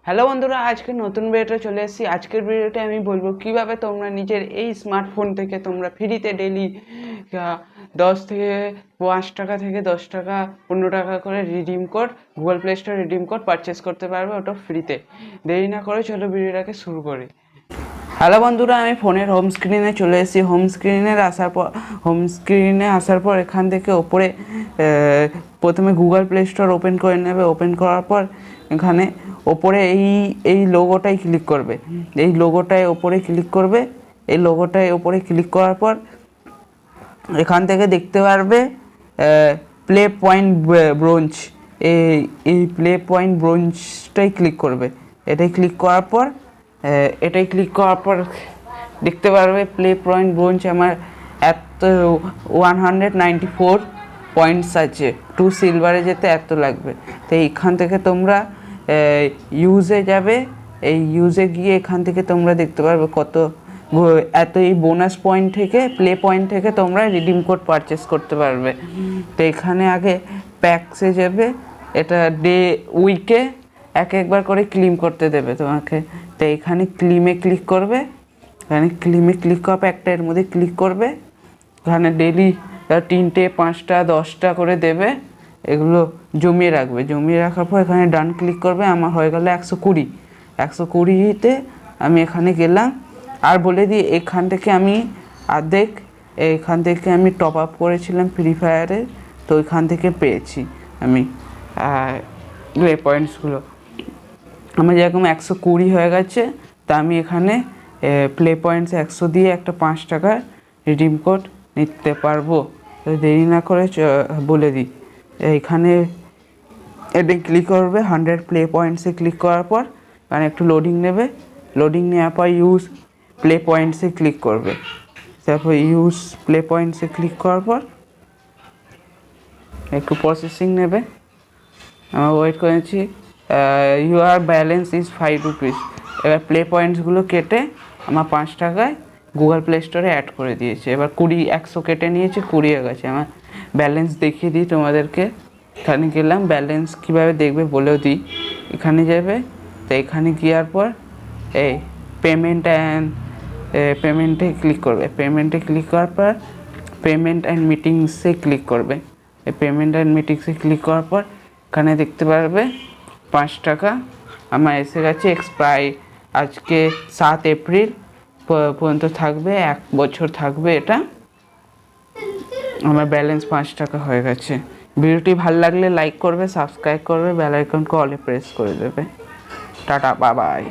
Hello বন্ধুরা, আজকে নতুন ভিডিওতে চলে এসেছি। আজকের ভিডিওতে আমি বলবো কিভাবে তোমরা নিজের এই স্মার্টফোন থেকে তোমরা ফ্রিতে ডেলি 5 টাকা থেকে 10 টাকা 15 টাকা করে redeem code Google play store redeem code purchase করতে পারবে, ওটা ফ্রিতে। দেরি না করে চলো ভিডিওটাকে শুরু করি। হ্যালো বন্ধুরা, আমি ফোনের হোম স্ক্রিনে চলে এসেছি। হোম স্ক্রিনে আসার পর এখান থেকে ওপরে প্রথমে গুগল প্লে স্টোর ওপেন করে নেবে। ওপেন করার পর এখানে ওপরে এই লোগোটায় ক্লিক করবে। এই লোগোটায় ওপরে ক্লিক করবে। এই লোগোটায় ওপরে ক্লিক করার পর এখান থেকে দেখতে পারবে প্লে পয়েন্ট ব্রোঞ্জ। এই প্লে পয়েন্ট ব্রোঞ্জটাই ক্লিক করবে। এটাই ক্লিক করার পর দেখতে পারবে প্লে পয়েন্ট ব্রোঞ্জ আমার এত 194 পয়েন্টস আছে। 2 সিলভারে যেতে এত লাগবে। তো এইখান থেকে তোমরা ইউজে যাবে। এই ইউজে গিয়ে এখান থেকে তোমরা দেখতে পারবে কত এত এই বোনাস পয়েন্ট থেকে প্লে পয়েন্ট থেকে তোমরা রিডিম কোড পারচেস করতে পারবে। তো এখানে আগে প্যাকসে যাবে। এটা উইকে একবার করে ক্লেম করতে দেবে তোমাকে। তো এখানে ক্লেমে ক্লিক করবে। এখানে ক্লেমে ক্লিক করার পর একটা এর মধ্যে ক্লিক করবে। এখানে ডেলি 3টে 5টা 10টা করে দেবে। এগুলো জমিয়ে রাখবে। জমিয়ে রাখার পর এখানে ডান ক্লিক করবে। আমার হয়ে গেল 120তে আমি এখানে গেলাম। আর বলে দিই, এখান থেকে আমি টপ আপ করেছিলাম ফ্রি ফায়ারে। তো ওইখান থেকে পেয়েছি আমি প্লে পয়েন্টসগুলো। আমার যেরকম 120 হয়ে গেছে। তা আমি এখানে প্লে পয়েন্টস 100 দিয়ে একটা 5 টাকার রিডিম কোড নিতে পারবো। তো দেরি না করে বলে দিই, এইখানে এটা ক্লিক করবে। 100 প্লে পয়েন্টসে ক্লিক করার পর মানে একটু লোডিং নেবে। লোডিং নেওয়ার পর ইউজ প্লে পয়েন্টসে ক্লিক করবে। তারপর ইউজ প্লে পয়েন্টসে ক্লিক করার পর একটু প্রসেসিং নেবে। আমার ওয়েট করেছি। Your balance is 5 rupees. এবার প্লে পয়েন্টসগুলো কেটে আমার 5 টাকায় গুগল প্লে স্টোরে অ্যাড করে দিয়েছে। এবার 100 কেটে নিয়েছে, 20 হয়ে গেছে। আমার ব্যালেন্স দেখিয়ে দিই তোমাদেরকে। এখানে গেলাম, ব্যালেন্স কীভাবে দেখবে বলেও দিই। এখানে যাবে। তো এখানে গিয়ার পর এই পেমেন্টে ক্লিক করবে। পেমেন্টে ক্লিক করার পর পেমেন্ট অ্যান্ড মিটিংসে ক্লিক করবে। এই পেমেন্ট অ্যান্ড মিটিংসে ক্লিক করার পর এখানে দেখতে পারবে 5 টাকা আমার এসে গেছে। এক্সপায়ার আজকে 7 এপ্রিল পর্যন্ত থাকবে, 1 বছর থাকবে। এটা আমার ব্যালেন্স 5 টাকা হয়ে গেছে। ভিডিওটি ভালো লাগলে লাইক করবে, সাবস্ক্রাইব করবে, বেল আইকনকে অলে প্রেস করে দেবে। Tata, bye bye.